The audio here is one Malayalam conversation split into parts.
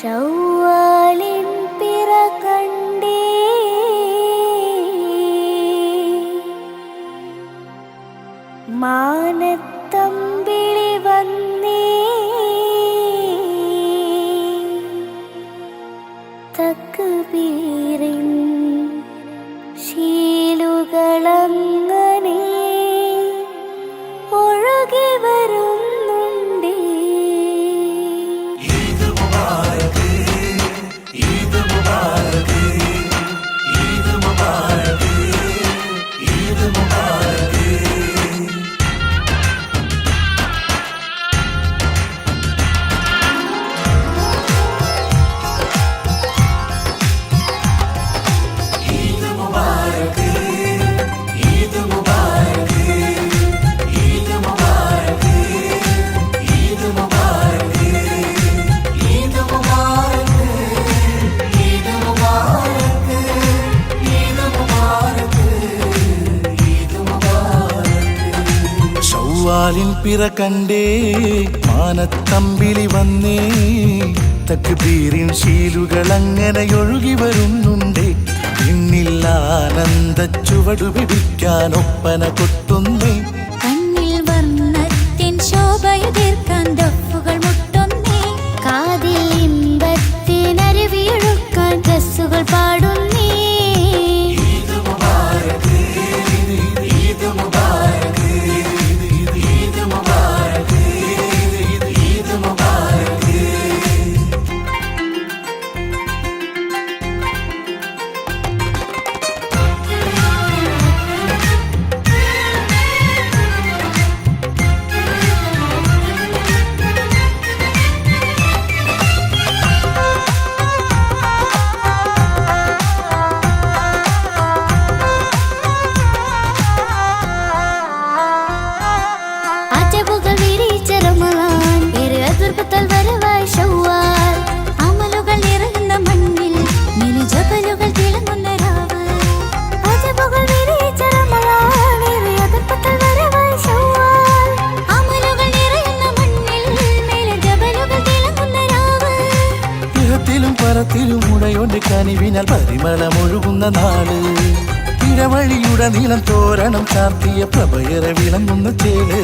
ശൗവാലിൻ പിറ കണ്ടേ മാനത്തമ്പിളി വന്നേ തക്ബീറിൻ ശീലുകളങ്ങനെ ഒഴുകി വരുന്നുണ്ടേ. ഈദ് മുബാരക്, ഈദ് മുബാരക്, ഈദ് മുബാരക്, ഈദ് മുബാരക്. ശൗവാലിൻ പിറ കണ്ടേ മാനത്തമ്പിളി വന്നേ തക്ബീറിൻ ശീലുകളങ്ങനെ ഒഴുകി വരുന്നുണ്ടേ. പിന്നിൽ ആനന്ദ ചുവടു പിടിക്കാൻ ഒപ്പന കൊട്ടുന്നേ. കണ്ണിൽ വർണ്ണത്തിൻ ശോഭയുതിർക്കാൻ ദഫുകൾ മുട്ടുന്നേ. കാതിൽ ഇമ്പത്തിനരുവിയൊഴുക്കാൻ ഡ്രസ്സുകൾ പാടുന്നേ. ും ഉടയോന്റെ കനിവിനാൽ പരിമളമൊഴുകുന്ന നാള്. ഇടവഴിയുടെ നീളം തോരണം ചാർത്തിയ പ്രഭയറെ വിളങ്ങുന്ന ചേല്.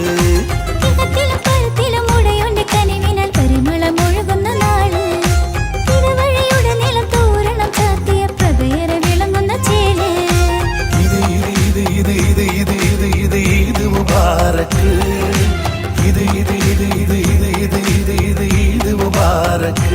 ഈദ് മുബാരക്, ഇത് ഇത് ഇത് ഇത് ഇത് ഇത് ഇത് ഇത് ഈദ് മുബാരക്.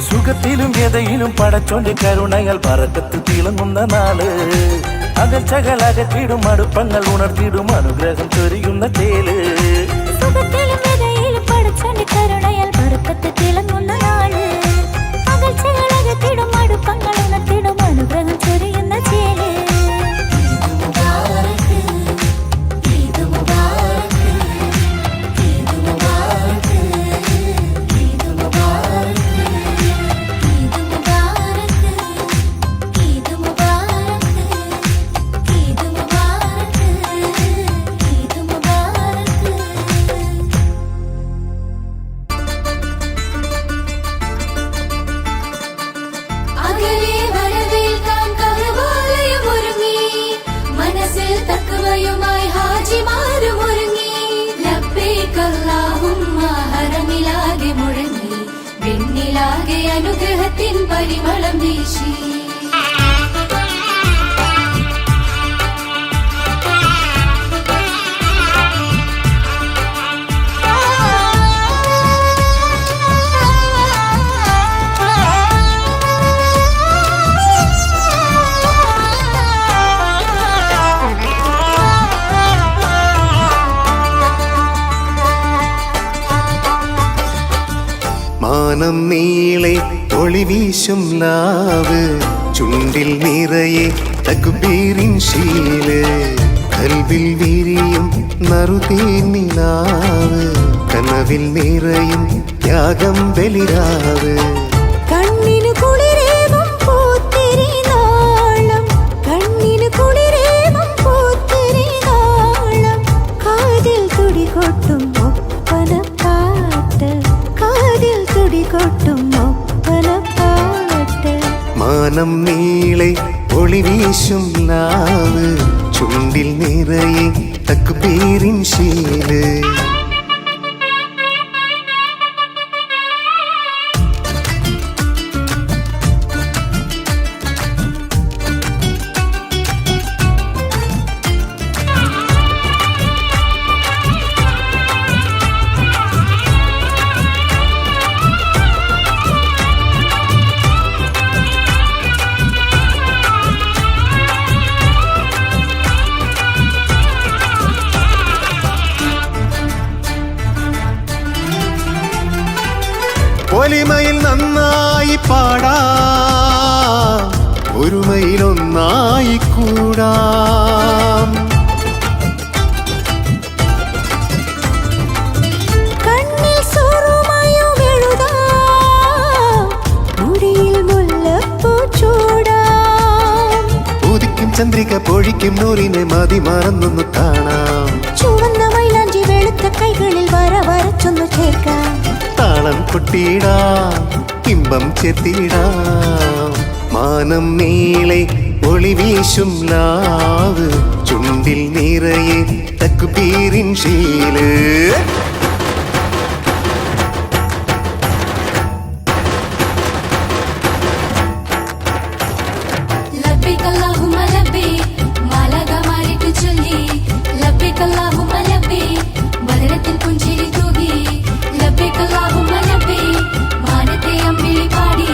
സുഖത്തിലും വ്യതയിലും പടച്ചോന്റെ കരുണകൾ പറക്കത്ത് തിളങ്ങുന്ന നാള്. അകച്ചകൾ അകറ്റിടും അടുപ്പങ്ങൾ ഉണർത്തിടും അനുഗ്രഹം ചൊരിയുന്ന തേല്. ആകെ അനുഗ്രഹത്തിൻ പരിമളം വീശി. മാനം നീളെ ഒളി വീശും ലാവ്, ചുണ്ടിൽ നിറയെ തക്ബീറിൻ ശീല്, കൽവിൽ വിരിയും നറുതേനിലാവ്, കനവിൽ നിറയും ത്യാഗം ബലിരാവ്. കണ്ണിന് കുളിരേകും പൂത്തിരി നാളം, കണ്ണിന് കുളിരേകും പൂത്തിരി നാളം, കാതിൽ തുടികൊട്ടും ഒപ്പനപ്പാട്ട്, കാതിൽ തുടികൊട്ടും ഒപ്പനപ്പാട്ട്. മാനം നീളെ ഒളി വീശും ലാവ്, ചുണ്ടിൽ നിറയെ തക്ബീറിൻ ശീല്. ഒലിമയിൽ നന്നായി പാടാം, ഒരുമയിൽ ഒന്നായി കൂടാം. കണ്ണിൽ സുറുമയും എഴുതാം, മുടിയിൽ മുല്ലപ്പൂ ചൂടാം. ഉദിക്കും ചന്ദ്രിക പൊഴിക്കും നൂറിനെ മതി മറന്നൊന്നു കാണാം. ചുവന്ന മൈലാഞ്ചി വെളുത്ത കൈകളിൽ വര വരച്ചൊന്നു ചേർക്കാം. താളം കൊട്ടിയിടാം, ഇമ്പം ചെത്തിയിടാം. മാനം നീളെ ഒളി വീശും ലാവ്, ചുണ്ടിൽ നിറയെ തക്ബീറിൻ ശീല്. ലബ്ബൈക് അല്ലാഹുമ്മ ലബ്ബൈക്, മാലാഖമാരിട്ടു ചൊല്ലി. ലബ്ബൈക് അല്ലാഹുമ്മ ലബ്ബൈക്, വദനത്തിൽ പുഞ്ചിരി തൂകി. ലബ്ബൈക് അല്ലാഹുമ്മ ലബ്ബൈക്, മാനത്തെ അമ്പിളി പാടി.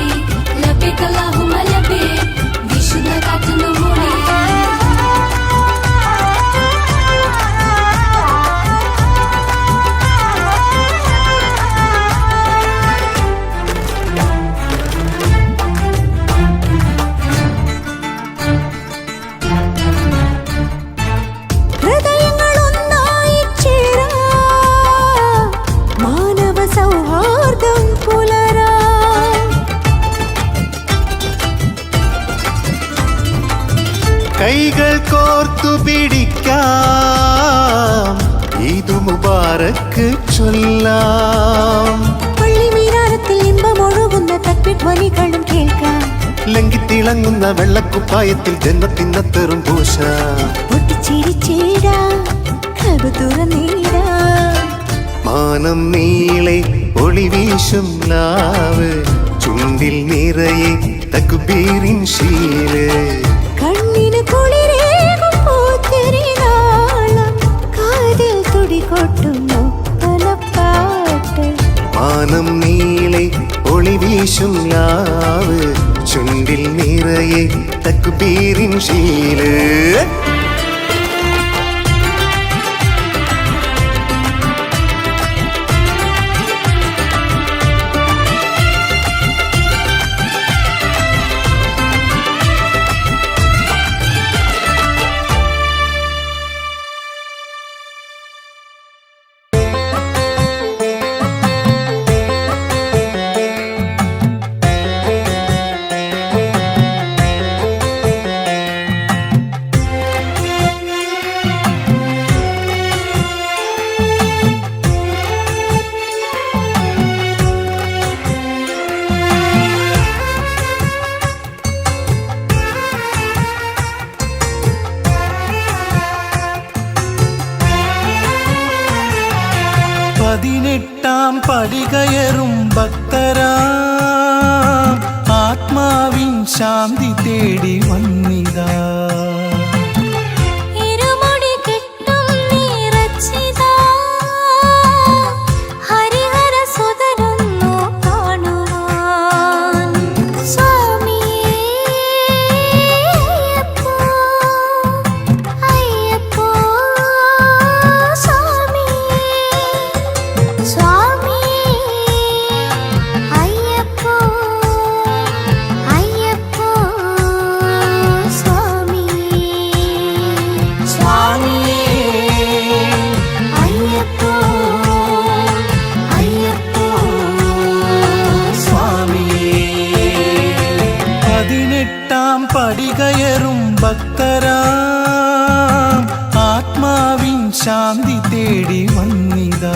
ലബ്ബൈക് അല്ലാഹുമ്മ ലബ്ബൈക്, വിശുദ്ധ കാറ്റുന്നു മൂളി. ഹൃദയങ്ങൾ ഒന്നായി ചേരാം, മാനവ സൗഹാർദ്ദം പുലരാം. കൈകൾ കോർത്തു പിടിക്കാം, ഈദ് മുബാറക്ക് ചൊല്ലാം. പള്ളി മീനാരത്തിൽ ഇമ്പമൊഴുകുന്ന തക്ബീർ ധ്വനികളും കേൾക്കാം. ലംഘിത്തിളങ്ങുന്ന വെള്ളക്കുപ്പായത്തിൽ ജന്നത്തിനത്തറും പൂശ. പൊട്ടിച്ചിരിച്ചിടാം, കൽബ് തുറന്നിടാം. മാനം നീളെ ഒളി വീശും ലാവ്, ചുണ്ടിൽ നിറയെ തക്ബീറിൻ ശീല്. കണ്ണിന് കുളിരേകും പൂത്തിരി നാളം, കാതിൽ തുടികൊട്ടും ഒപ്പനപ്പാട്ട്. മാനം നീളെ ഒളി വീശും ലാവ്, ചുണ്ടിൽ നിറയെ തക്ബീറിൻ ശീല്. 18 പടി കയറും ഭക്തരാം ആത്മാവിൻ ശാന്തി തേടി വന്നിതാ. പടി കയറും ഭക്തരാം ആത്മാവിൻ ശാന്തി തേടി വന്നിതാ.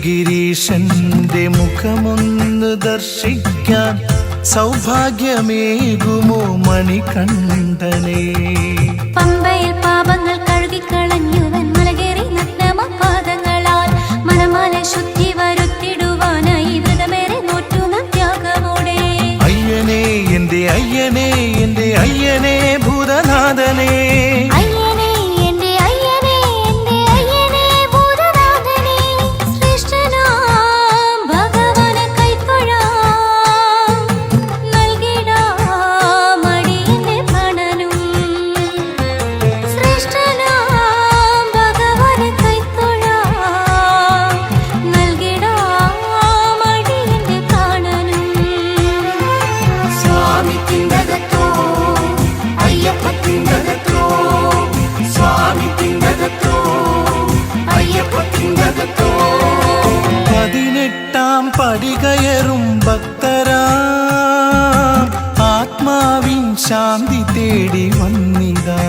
ശബരിഗിരീശന്റെ മുഖമൊന്ന് ദർശിക്കാൻ സൗഭാഗ്യമേകുമോ മണികണ്ഠനേ. പമ്പയിൽ പാപങ്ങൾ കഴുകിക്കളഞ്ഞുവൻ മലകേറി നഗ്നപാദങ്ങളാൽ മനമാല ശുദ്ധി വരുത്തിടുവാനായി വ്രതമേറെ നോറ്റു നാം ത്യാഗമോടെ. അയ്യനേ എന്റെ അയ്യനേ എന്റെ അയ്യനേ ഭൂതനാഥനേ. പടി കയറും ഭക്തരാം ആത്മാവിൻ ശാന്തി തേടി വന്നിതാ.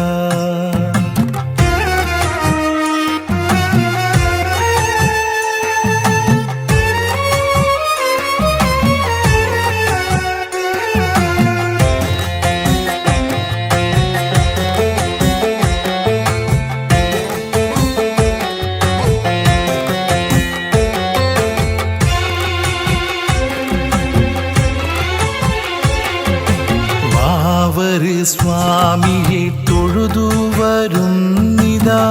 സ്വാമിയെ തൊഴുതു വരുന്നിതാ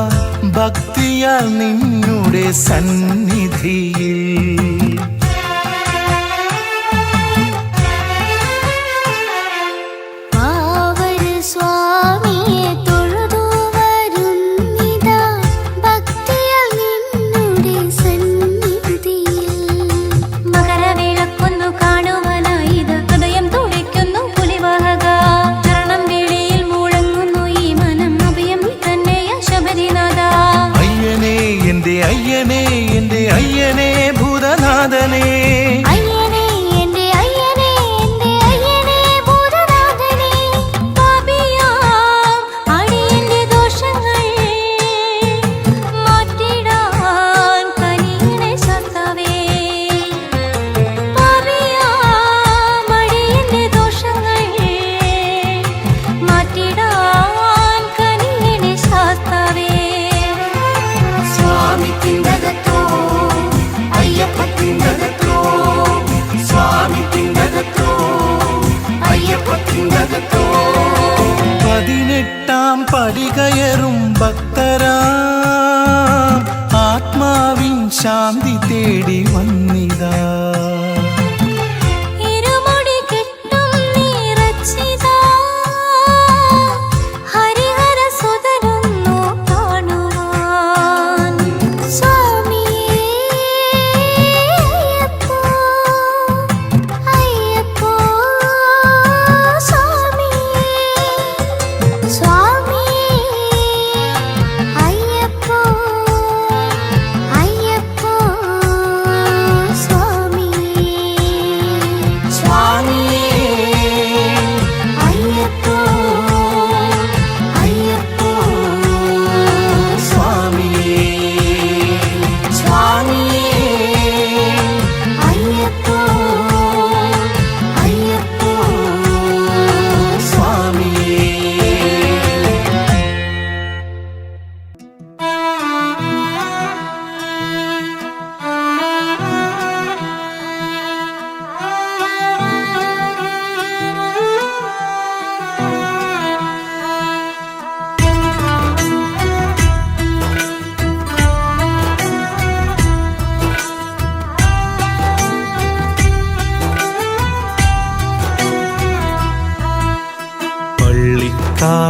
ഭക്തിയാൽ നിന്നുടെ സന്നിധിയിൽ. അയ്യനേ എന്റെ അയ്യനേ ഭൂതനാഥനേ.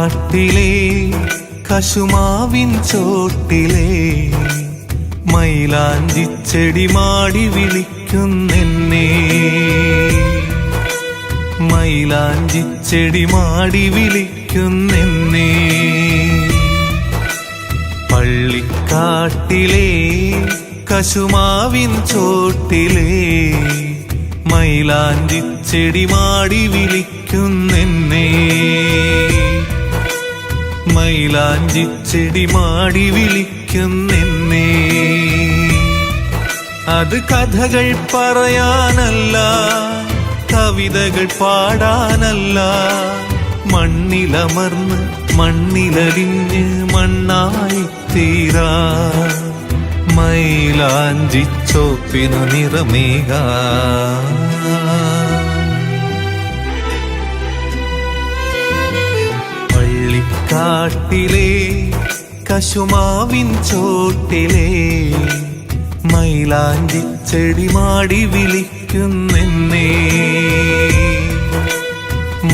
പള്ളിക്കാട്ടിലെ കശുമാവിൻ ചോട്ടിലെ മൈലാഞ്ചിച്ചെടി മാടി വിളിക്കുന്നെന്നെ, മൈലാഞ്ചിച്ചെടി മാടി വിളിക്കുന്നെന്നെ. പള്ളിക്കാട്ടിലെ കശുമാവിൻ ചോട്ടിലെ മൈലാഞ്ചിച്ചെടി മാടി വിളിക്കുന്നെന്നെ, മൈലാഞ്ചിച്ചെടി മാടി വിളിക്കുന്നെന്നെ. അത് കഥകൾ പറയാനല്ല, കവിതകൾ പാടാനല്ല, മണ്ണിലമർന്ന് മണ്ണിലടിഞ്ഞ് മണ്ണായി തീരാ മൈലാഞ്ചിച്ചോപ്പിനു നിറമേകാ. പള്ളിക്കാട്ടിലെ കശുമാവിൻ ചോട്ടിലെ മൈലാഞ്ചിച്ചെടി മാടി വിളിക്കുന്നെന്നെ,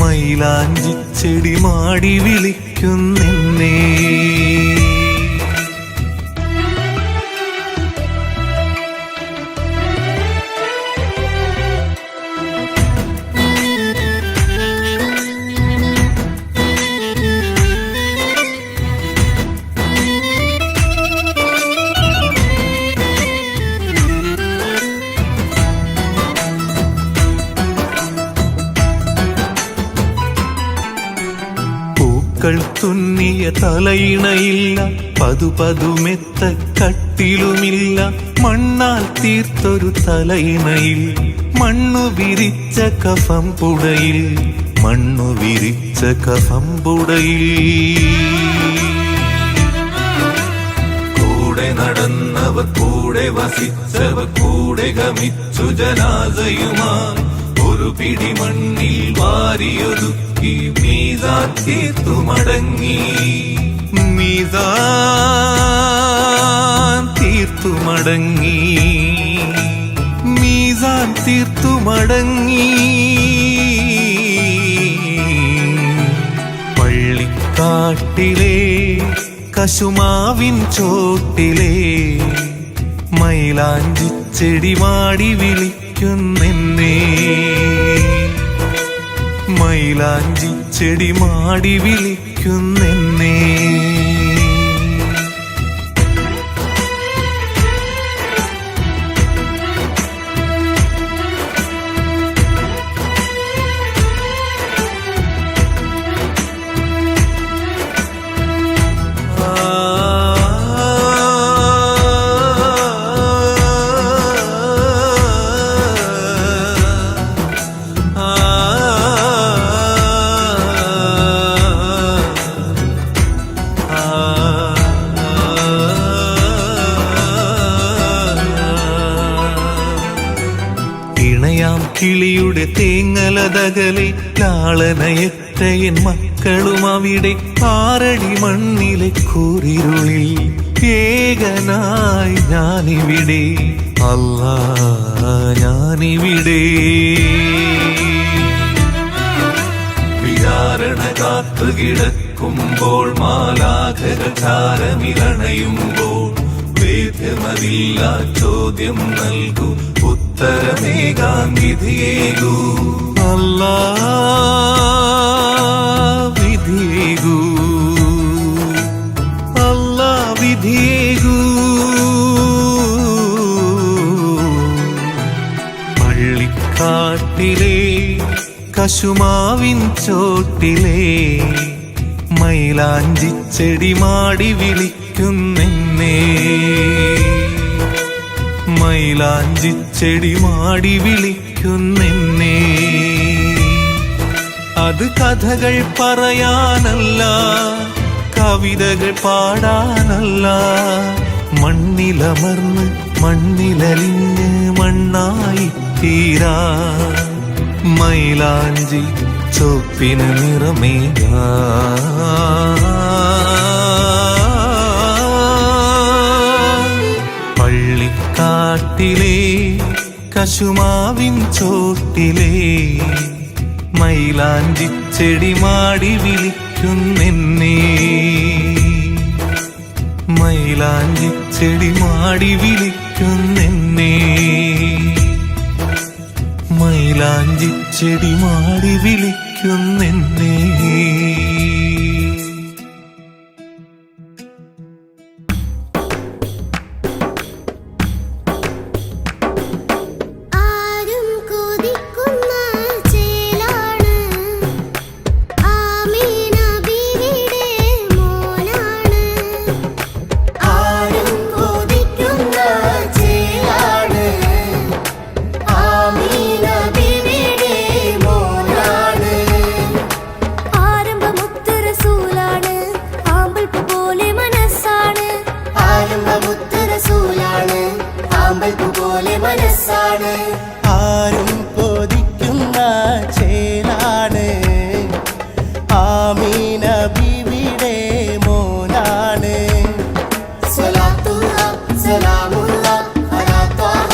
മൈലാഞ്ചിച്ചെടി മാടി വിളിക്കുന്നെന്നെ. തുന്നിയ തലയിണയില്ല, പതുപതുമെത്ത കട്ടിലുമില്ല, മണ്ണാൽ തീർത്തൊരു തലയിണയിൽ മണ്ണു വിരിച്ച കഫം പുടയിൽ, മണ്ണു വിരിച്ച കഫം പുടയിൽ. കൂടെ നടന്നവർ കൂടെ വസിച്ചവർ കൂടെ ഗമിച്ചു ജനാസയുമായി ഒരു പിടി മണ്ണിൽ വാരിയൊതുക്കി മീസാൻ തീർത്തു മടങ്ങി, മീസാൻ തീർത്തു മടങ്ങി, മീസാൻ തീർത്തു മടങ്ങി. പള്ളിക്കാട്ടിലെ കശുമാവിൻ ചോട്ടിലെ മൈലാഞ്ചിച്ചെടി മാടി വിളിക്കുന്നെന്നെ, മൈലാഞ്ചിച്ചെടി മാടി വിളിക്കുന്നെന്നെ. ഇണയാം കിളിയുടെ തേങ്ങലതകലെ ലാളനയറ്റയൻ മക്കളും അവിടെ ആറടി മണ്ണിലെ കൂരിരുളിൽ ഏകനായി ഞാനിവിടെ, അല്ലാ ഞാനിവിടെ. വിചാരണ കാത്തു കിടക്കുമ്പോൾ മാലാഖകൾ ചാരമിരണയുമ്പോൾ വേദ്യമതില്ല ചോദ്യം നൽകൂ, ഉത്തരമേകാൻ വിധിയേകൂ, അല്ലാ വിധിയേകൂ, അല്ലാ വിധിയേകൂ. പള്ളിക്കാട്ടിലെ കശുമാവിൻ ചോട്ടിലെ മൈലാഞ്ചിച്ചെടി മാടി വിളിക്കുന്നെന്നെ, മൈലാഞ്ചിച്ചെടി മാടി വിളിക്കുന്നെന്നെ. അത് കഥകൾ പറയാനല്ല, കവിതകൾ പാടാനല്ല, മണ്ണിലമർന്ന് മണ്ണിലലിഞ്ഞ് മണ്ണായി തീരാ മൈലാഞ്ചി ചോപ്പിന് നിറമേകാ. പള്ളിക്കാട്ടിലെ കശുമാവിൻ ചോട്ടിലെ മൈലാഞ്ചിച്ചെടി മാടി വിളിക്കുന്നെന്നെ, വിളിക്കുന്നെന്നെ മൈലാഞ്ചിച്ചെടി മാടി വിളിക്കുന്നെന്നെ മൈലാഞ്ചിച്ചെടി മാടി വിളിക്കുന്നെന്നെ ആരും കൊതിക്കുന്ന ചേലാണ് ആമീന ബീവിയുടെ മോനാണ് സ്വലാത്തുല്ലാ സലാമുല്ലാ അലാ ത്വാഹ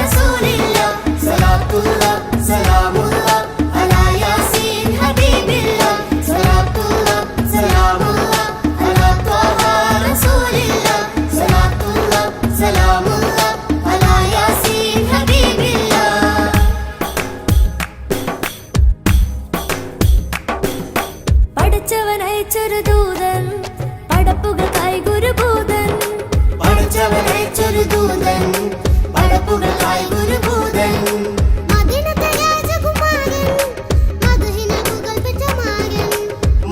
റസൂലില്ലാ സ്വലാത്തുല്ലാ സലാമുല്ലാ അലാ യാസീൻ ഹബീബില്ലാ സ്വലാത്തുല്ലാ സലാമുല്ലാ അലാ ത്വാഹ റസൂലില്ലാ സ്വലാത്തുല്ലാ സലാമുല്ലാ അലാ യാസീൻ ഹബീബില്ലാ. പഠിച്ചവൻ അയച്ചൊരു ദൂതൻ പടപ്പുകൾക്കായി ഗുരുഭൂതൻ പഠിച്ചവൻ അയച്ചൊരു ദൂതൻ പടപ്പുകൾക്കായി ഗുരുഭൂതൻ മദീനത്തെ രാജകുമാരൻ മദീനയിൽ പുകൾപെറ്റ മാരൻ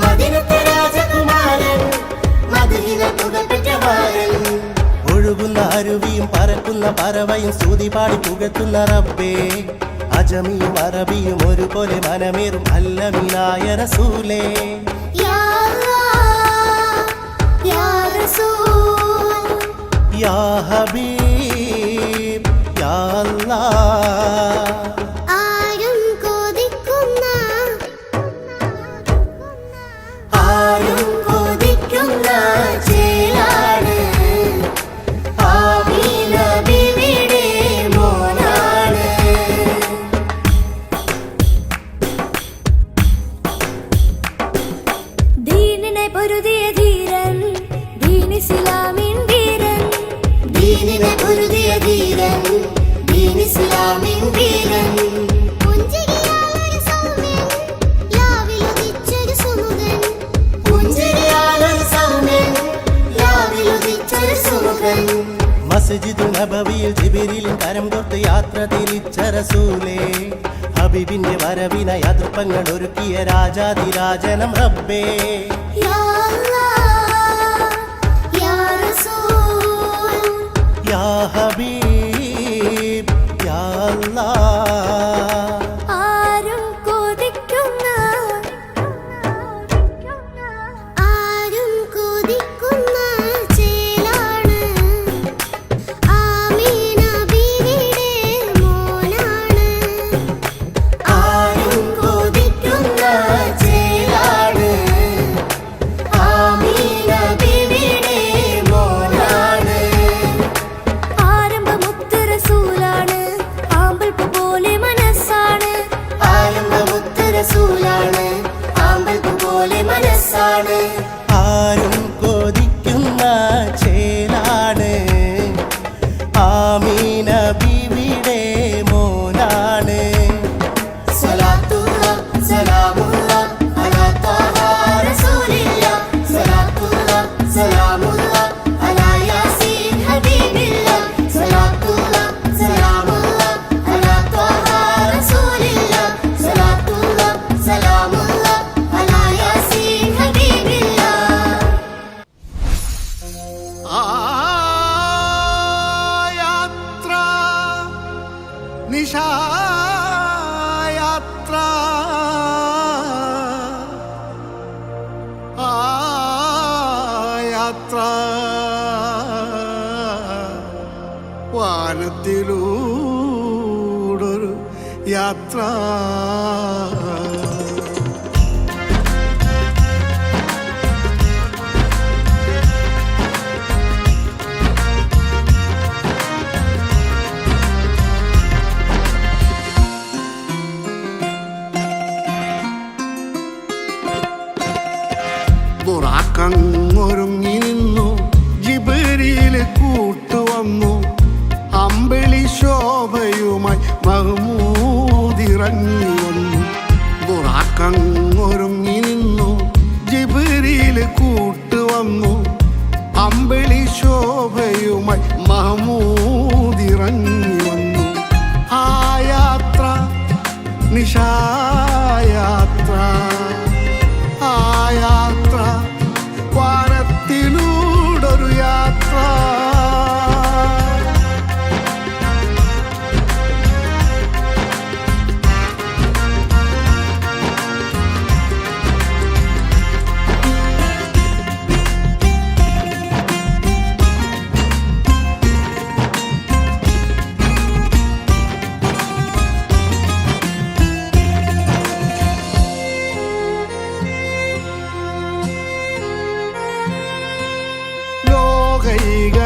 മദീനത്തെ രാജകുമാരൻ മദീനയിൽ പുകൾപെറ്റ മാരൻ ഒഴുകുന്ന അരുവിയും പറക്കുന്ന പറവയും സ്തുതി പാടി പുകത്തുന്ന റബ്ബേ അജമിയും അറബിയും ഒരുപോലെ മനമേറും അല്ലമീനായ റസൂലേ യാ അല്ലാഹ് യാ റസൂൽ യാ ഹബീബ് യാ അല്ലാഹ്. ആരും കൊതിക്കുന്ന ചേലാണ് ആമീന ബീവിയുടെ മോനാണ്. ദീനിനെ പൊരുതിയ ധീരൻ ദീനിസ്ലാമിൻ വീരൻ ദീനിനെ പൊരുതിയ ധീരൻ ദീനിസ്ലാമിൻ വീരൻ പുഞ്ചിരിയാലൊരു സൗമ്യൻ ലാവിലുദിച്ചൊരു സുമുഖൻ പുഞ്ചിരിയാലൊരു സൗമ്യൻ ലാവിലുദിച്ചൊരു സുമുഖൻ മസ്ജിദു നബവിയിൽ ജിബ്രീലിൻ കരം തൊട്ട് യാത്ര തിരിച്ച റസൂലേ ഹബീബിന്റെ വരവിനായി അതിർപ്പങ്ങൾ ഒരുക്കിയ രാജാതിരാജനം റബ്ബേ യാ അല്ലാഹ് യാ റസൂൽ യാ ഹബീബ് യാ അല്ലാഹ്. ആരും കൊതിക്കുന്ന ചേലാണ് ആമീന ബീവിയുടെ മോനാണ്. ആരും കൊതിക്കുന്ന ചേലാണ് ആമീന ബീവിയുടെ മോനാണ്. ആരംഭമുത്ത് റസൂലാണ് ആമ്പൽപ്പൂ പോലെ മനസ്സാണ് ആരംഭമുത്ത് റസൂലാണ് ആമ്പൽപ്പൂ പോലെ മനസ്സാണ്. ആരും കൊതിക്കുന്ന ചേലാണ് ആമീന ബീവിയുടെ മോനാണ് സ്വലാത്തുല്ലാ സലാമുല്ലാ അലാ ത്വാഹ റസൂലില്ലാ സ്വലാത്തുല്ലാ സലാമുല്ലാ അലാ യാസീൻ ഹബീബില്ലാ സ്വലാത്തുല്ലാ സലാമുല്ലാ അലാ ത്വാഹ റസൂലില്ലാ സ്വലാത്തുല്ലാ സലാമുല്ലാ അലാ യാസീൻ ഹബീബില്ലാ. യാത്ര നിശായാത്ര യാത്ര വാനത്തിലൂടൊരു യാത്ര ബുറാക്കങ്ങൊരുങ്ങി നിന്നു ജിബ്രീൽ കൂട്ടുവന്നു അമ്പിളി ശോഭയുമായി മഹ്മൂദിറങ്ങി വന്നു ബുറാക്കങ്ങൊരുങ്ങി നിന്നു ജിബ്രീൽ കൂട്ടുവന്നു അമ്പിളി ശോഭയുമായി മഹ്മൂദിറങ്ങി വന്നു ആ യാത്ര നിശായാത്ര ആ യാത്ര വാനത്തിലൂടൊരു യാത്ര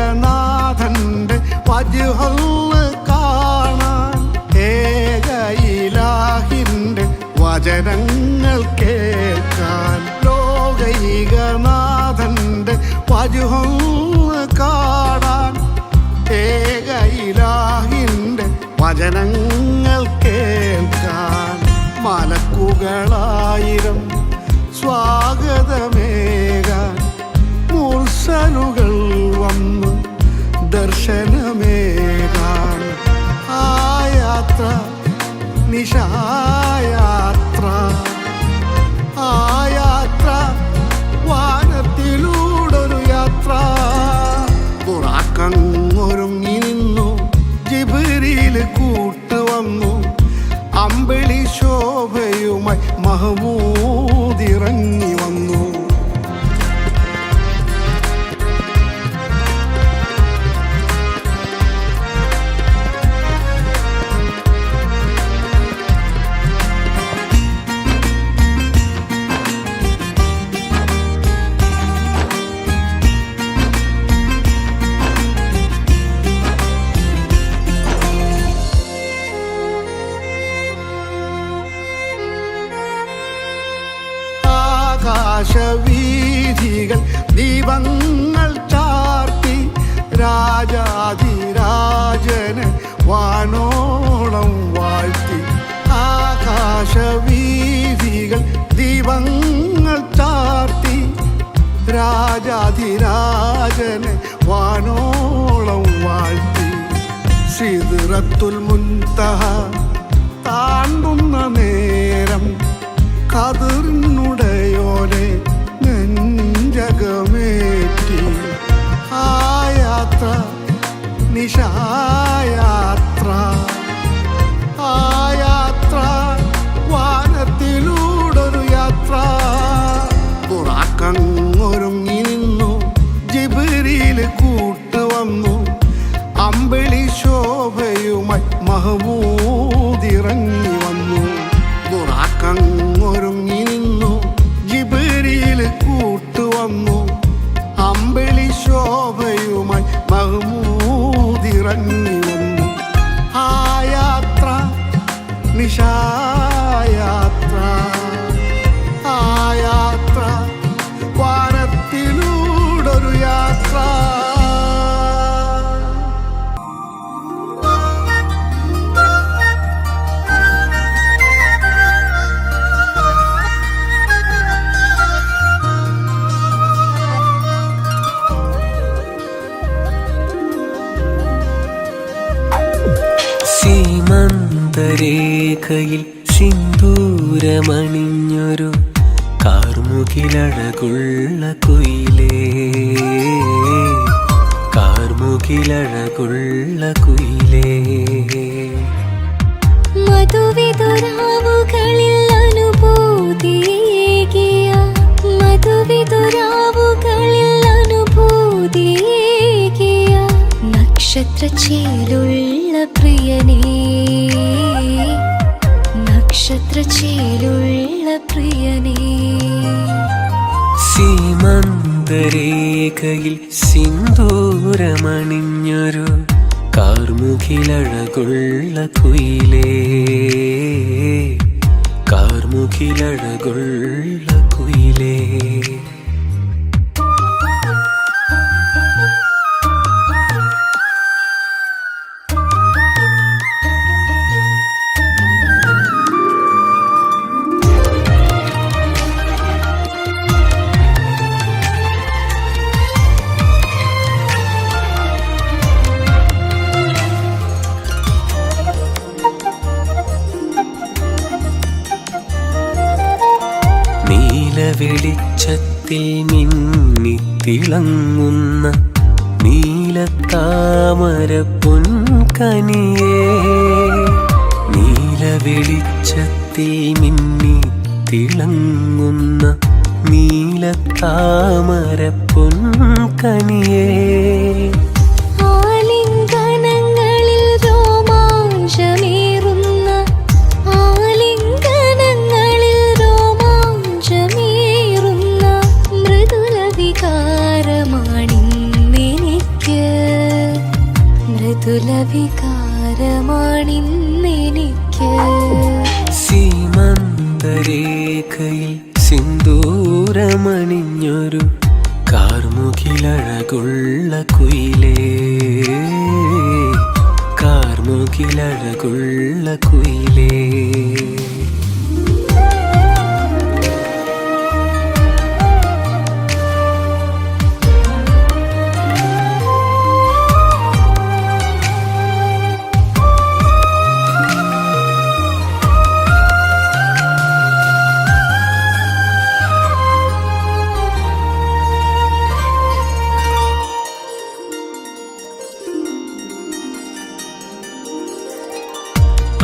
ലോകൈകനാഥന്റെ വജ്ഹ് കാണാൻ ഏകയിലാഹിന്റെ വചനങ്ങൾ കേൾക്കാൻ ലോകൈകനാഥന്റെ വജ്ഹ് കാണാൻ ഏകയിലാഹിന്റെ വചനങ്ങൾ കേൾക്കാൻ മലക്കുകളായിരം സ്വാഗതമേകാൻ മുർസലുകൾ വന്നു ദർശനമേകാൻ ആ യാത്ര നിശായാത്ര ആ യാത്ര വാനത്തിലൂടൊരു യാത്ര ബുറാക്കങ്ങൊരുങ്ങി നിന്നു ജിബ്രീൽ കൂട്ടുവന്നു അമ്പിളി ശോഭയുമായി മഹ്മൂദിറങ്ങി വന്നു ആകാശവീഥികൾ ദീപങ്ങൾ ചാർത്തി രാജാധിരാജന് വാനോളം വാഴ്ത്തി ആകാശവീഥികൾ ദീപങ്ങൾ ചാർത്തി രാജാധിരാജന് വാനോളം വാഴ്ത്തി സിദ്റത്തുൽ മുൻതഹ താണ്ടുന്ന നേരം ഖദറിനുടയോനെ നെഞ്ചകമേറ്റി ആ യാത്ര നിശായാത്ര ആ യാത്ര വാനത്തിലൂടൊരു യാത്ര ബുറാക്കങ്ങൊരുങ്ങി നിന്നു ജിബ്രീൽ കൂട്ടുവന്നു അമ്പിളി ശോഭയുമായി മഹ്മൂദിറങ്ങി വന്നു ബുറാക്കങ്ങൊരുങ്ങി നിന്നു ജിബ്രീൽ കൂട്ടുവന്നു അമ്പിളി ശോഭയുമായി മഹ്മൂദിറങ്ങി വന്നു ആ യാത്ര നിശായാത്ര ആ യാത്ര വാനത്തിലൂടൊരു യാത്ര സീമന്തരേഖയിൽ സിന്ദൂരമണിഞ്ഞൊരു കാർമുകിലഴകുള്ള കുയിലേ കാർമുകിലഴകുള്ള കുയിലേ മധുവിതുരാവുകളിൽ അനുഭൂതിയേകിയ മധുവിതുരാവുകളിൽ അനുഭൂതിയേകിയ നക്ഷത്രച്ചേലുള്ള പ്രിയനേ നക്ഷത്രച്ചേലുള്ള പ്രിയനേ സീമന്തരേഖയിൽ സിന്ദൂരമണിഞ്ഞൊരു കാർമുകിലഴകുള്ള കുയിലേ കാർമുകിലഴകുള്ള കുയിലേ വെളിച്ചത്തിൽ മിന്നിത്തിളങ്ങുന്ന നീലത്താമര പൊൻകനിയേ, നീല വെളിച്ചത്തിൽ മിന്നിത്തിളങ്ങുന്ന നീലത്താമര പൊൻകനിയേ. ആലിംഗനങ്ങളിൽ രോമാഞ്ചമേറുന്ന ആലിംഗനങ്ങളിൽ രോമാഞ്ചമേറുന്ന മൃദുല വികാരമാണിന്നെനിക്ക്, മൃദുല വികാരമാണിന്നെനിക്ക്. സീമന്തരേഖയിൽ സിന്ദൂരമണിഞ്ഞൊരു കാർമുകിലഴകുള്ള കുയിലേ, കാർമുകിലഴകുള്ള കുയിലേ.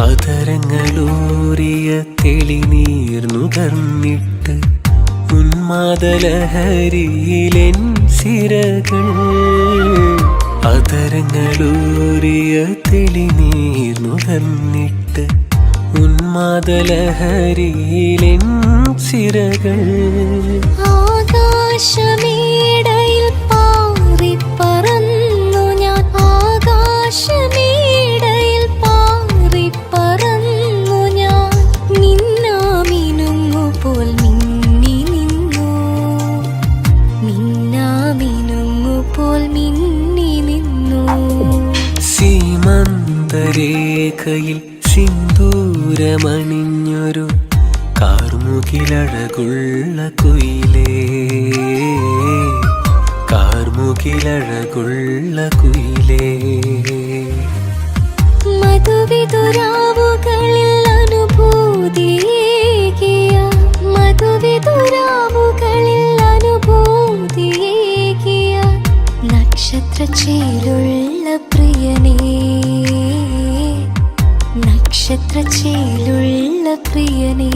അതരങ്ങളൂറിയ തെളിനീർ നുകർന്നിട്ട് ഉന്മാദലഹരിയിലെൻ സിരകൾ, അതരങ്ങളൂറിയ തെളിനീർ നുകർന്നിട്ട് ഉന്മാദലഹരിയിലെൻ സിരകൾ. ആകാശമേടയിൽ പാറിപ്പറന്നു ഞാൻ, ആകാശമേടയിൽ പാറിപ്പറന്നു ഞാൻ, മിന്നാമിനുങ്ങുപോൽ മിന്നി നിന്നു, മിന്നാമിനുങ്ങുപോൽ മിന്നി നിന്നു. സീമന്തരേഖയിൽ സിന്ദൂരമണിഞ്ഞൊരു കാർമുകിലഴകുള്ള കുയിലേ, കാർമുകിലഴകുള്ള കുയിലേ. മധുവിതുരാവുകളിൽ അനുഭൂതിയേകിയ, മധുവിതുരാവുകളിൽ അനുഭൂതിയേകിയ നക്ഷത്രച്ചേലുള്ള പ്രിയനേ, നക്ഷത്രച്ചേലുള്ള പ്രിയനേ.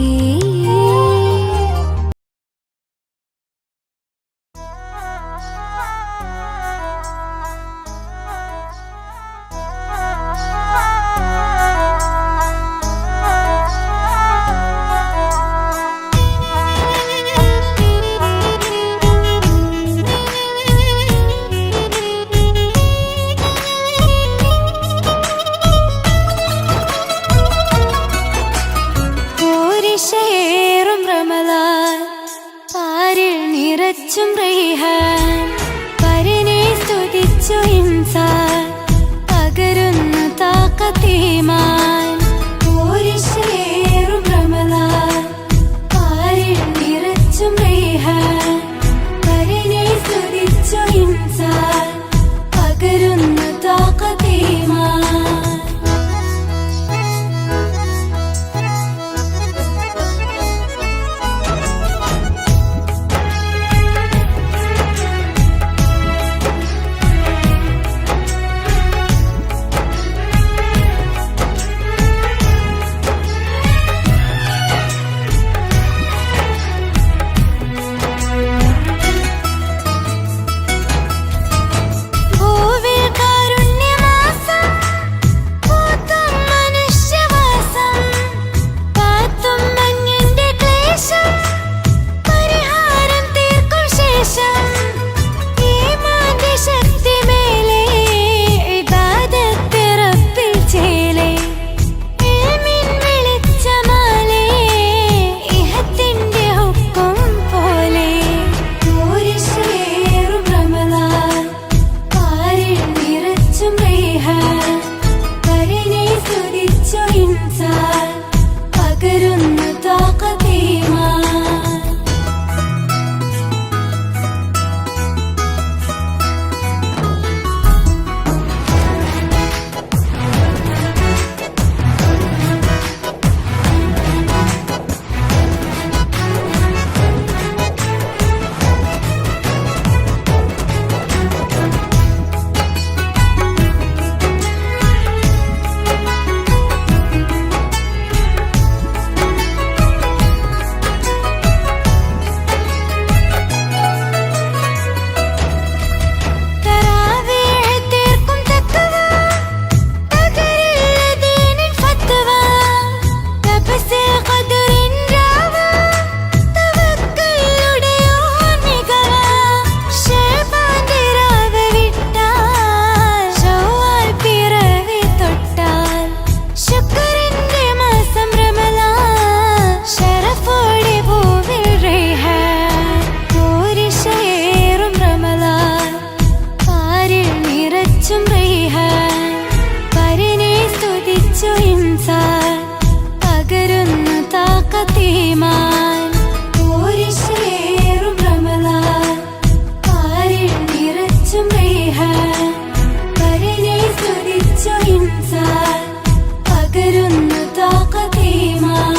േറും റമളാൻ പാരിൽ നിറച്ചും റൈഹാൻ, പരനെ സ്തുതിച്ചു ഇൻസാൻ പകരുന്നു താഖത്തീമാൻ. േറും റമളാൻ പാരിൽ നിറച്ചും റൈഹാൻ, പരനെ സ്തുതിച്ചു ഇൻസാൻ പകരുന്നു താഖത്തീമാൻ. ഈമാൻ പോരിശേറും റമളാൻ പാരിൽ നിറച്ചും റൈഹാൻ പരിനെ സ്തുതിച്ചു ഇൻസാൻ പകരുന്നു താഖതീമാൻ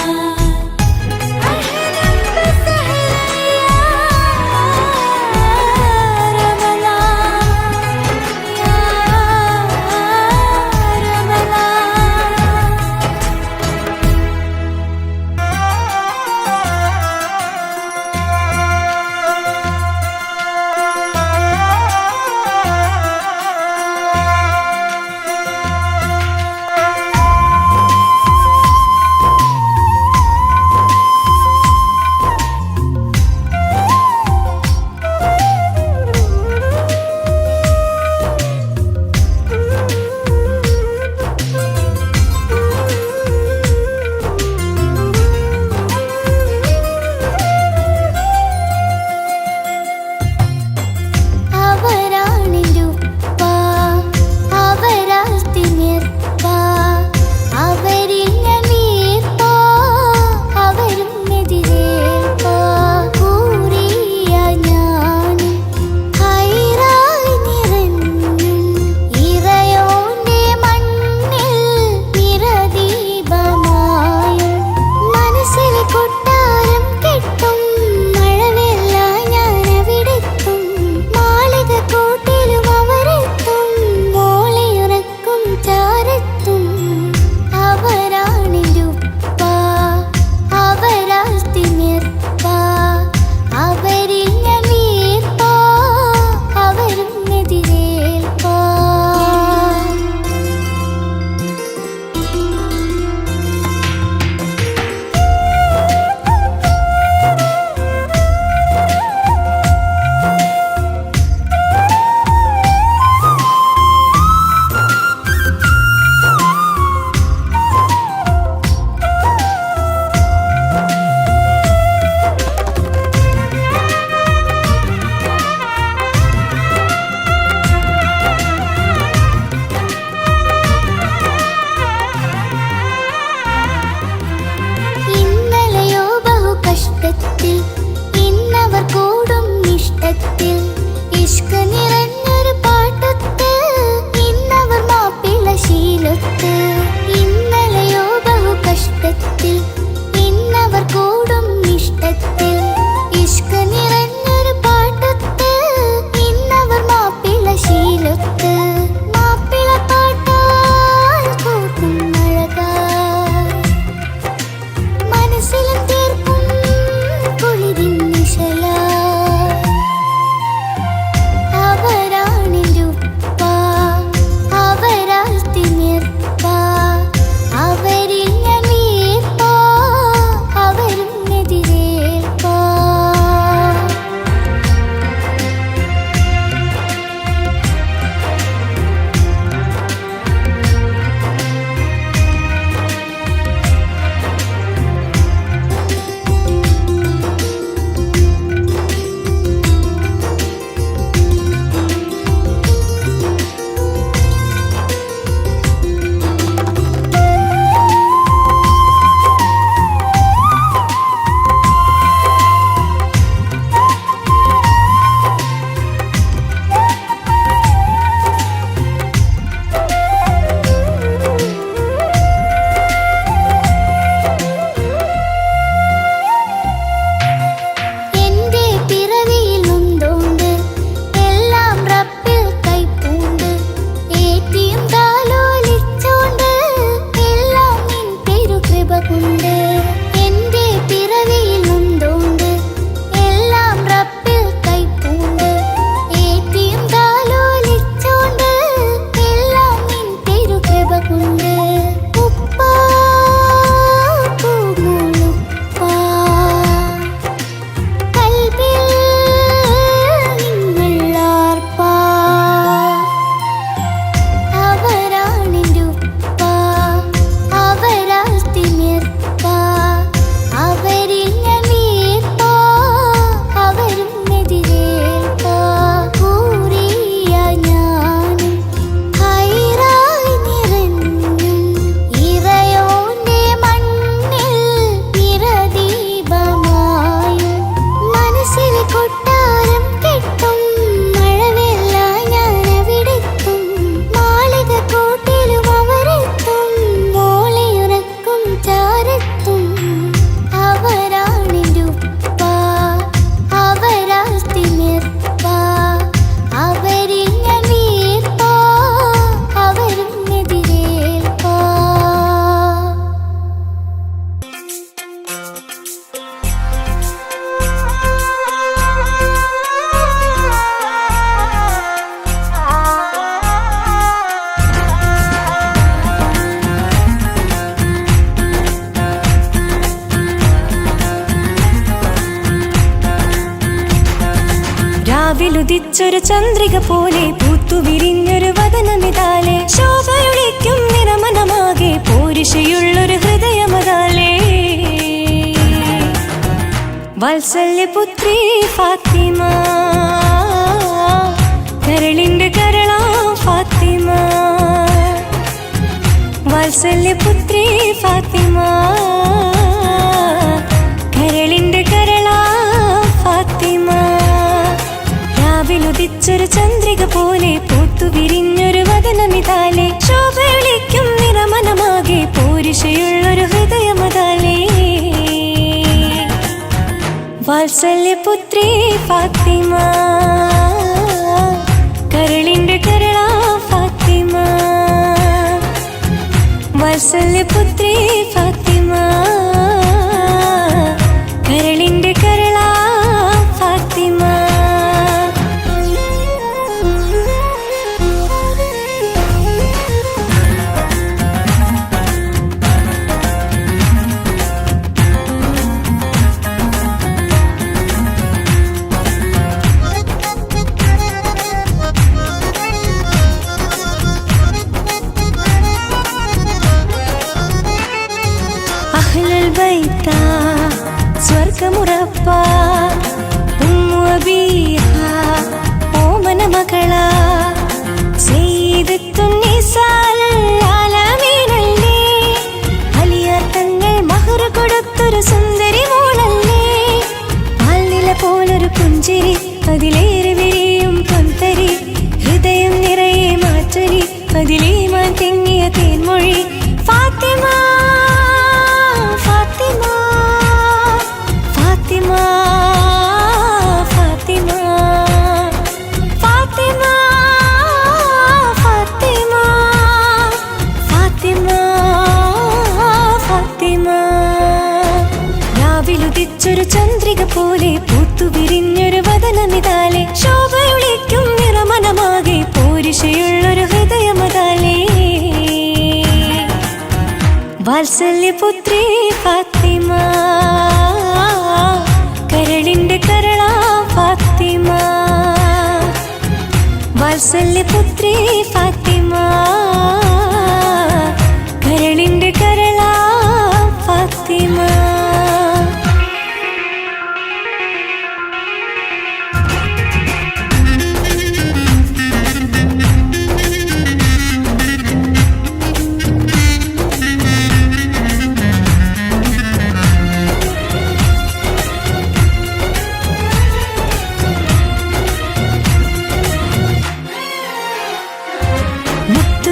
രാവിലുദിച്ചൊരു ചന്ദ്രിക പോലെ പൂത്തുവിരിഞ്ഞൊരു വദനമിതാലെ ശോഭയൊളിക്കും നിറമനമാകെ പോരിശയുള്ളൊരു ഹൃദയമതാലേ വാത്സല്യപുത്രി ഫാത്തിമ കരളിന്റെ കരളാ ഫാത്തിമ വാത്സല്യപുത്രി ഫാത്തിമ കരളിന്റെ കരളാ ഫാത്തിമ രാവിലുദിച്ചൊരു ചന്ദ്രിക പോലെ പൂത്തുവിരിഞ്ഞൊരു വദനമിതാലെ ശോഭയൊളിക്കും നിറമനമാകെ പോരിശയുള്ളൊരു ഹൃദയമതാലേ വാത്സല്യപുത്രി ഫാത്തിമ കരളിന്റെ കരളാ ഫാത്തിമ വാത്സല്യപുത്രി ഫാത്തിമ കരളിന്റെ കരളാ ഫാത്തിമ സ്വർഗമുറപ്പ ഉമ്മു അബീഹ ഓമന മകള സയ്യിദത്തുന്നിസാലമീനല്ലേ അലിയാർ തങ്ങൾ മഹർ കൊടുത്തൊരു സുന്ദരി മോളല്ലേ പാൽനില പോലൊരു പുഞ്ചിരി അതിലേറെ വിരിയും പൊന്തരി ഹൃദയം നിറയെ മാറ്റൊലി അതിലേമാൻ തെങ്ങിയ തേൻമൊഴി ഫാത്തിമ ഫാത്തിമ ഫാത്തിമ ഫാത്തിമ ഫാത്തിമ ഫാത്തിമ ഫാത്തിമ ഫാത്തിമ രാവിലുദിച്ചൊരു ചന്ദ്രിക പോലെ പൂത്തുവിരിഞ്ഞൊരു വദനമിതാലെ ശോഭയൊളിക്കും നിറമനമാകെ പോരിശയുള്ളൊരു ഹൃദയമതാലേ വാത്സല്യപുത്രി ഫാത്തിമ കരളിന്റെ കരളാ ഫാത്തിമ വാത്സല്യപുത്രി ഫാത്തിമ കരളിന്റെ കരളാ ഫാത്തിമ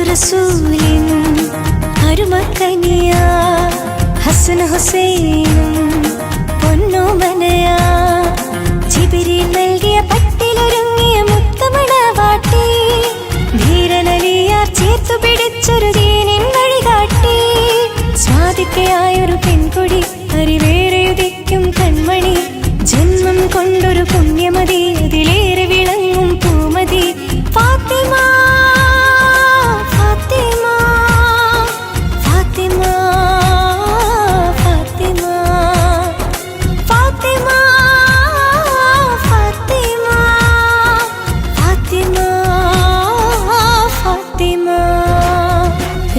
റസൂലിൻ അരുമക്കനിയ ഹസൻ ഹുസൈനും പൊന്നോമനയ ജിബ്രീൽ നൽകിയ പട്ടിലൊരുങ്ങിയ മുത്തമണവാട്ടി ധീരനലിയാർ ചേർത്തു പിടിച്ചൊരു ദീനിൻ വഴികാട്ടി സ്വാതിക്കയായൊരു പെൺകൊടി അറിവേറെയുദിക്കും കൺമണി ജന്മം കൊണ്ടൊരു പുണ്യമതി അതിലേറെ വിളങ്ങും പൂമതി ഫാത്തിമ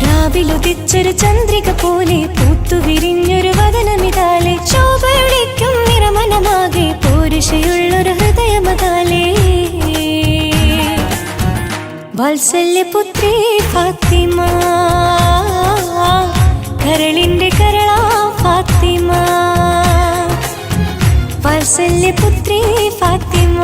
രാവിലുദിച്ചൊരു ചന്ദ്രിക പോലെ പൂത്തുവിരിഞ്ഞൊരു വദനമിതാലെ ശോഭയൊളിക്കും നിറമനമാകെ പോരിശയുള്ളൊരു ഹൃദയമതാലേ വാത്സല്യപുത്രി ഫാത്തിമ കരളിന്റെ കരളാ ഫാത്തിമ വാത്സല്യപുത്രി ഫാത്തിമ